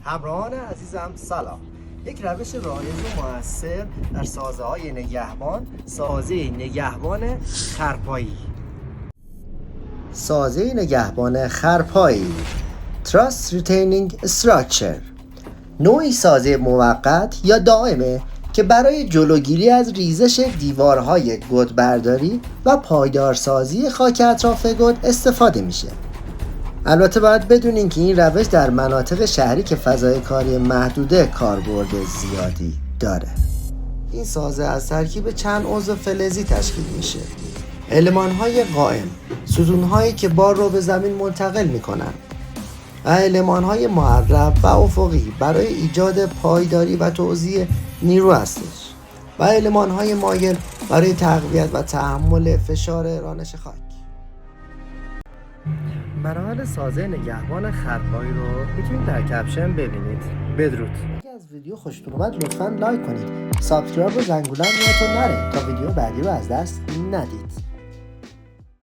همراهان عزیزم سلام. یک روش رایج و مؤثر در سازه‌های نگهبان، سازه نگهبان خرپایی. سازه نگهبان خرپایی Truss Retaining Structure نوعی سازه موقت یا دائمه که برای جلوگیری از ریزش دیوارهای گودبرداری و پایدارسازی خاک اطراف گود استفاده میشه. البته باید بدونین که این روش در مناطق شهری که فضای کاری محدوده کاربرد زیادی داره. این سازه از ترکیب چند عضو فلزی تشکیل میشه. المان‌های قائم، ستون‌هایی که بار رو به زمین منتقل میکنن و المان‌های معرب و افقی برای ایجاد پایداری و توزیع نیرو هستش و المان‌های مایل برای تقویت و تحمل فشار رانش خاک. مراحل سازه نگهبان خرپایی رو میتونید در کپشن ببینید. بدرود. اگه از ویدیو خوشتون اومد لطفاً لایک کنید. سابسکرایب و زنگوله رو نره تا ویدیو بعدی رو از دست ندید.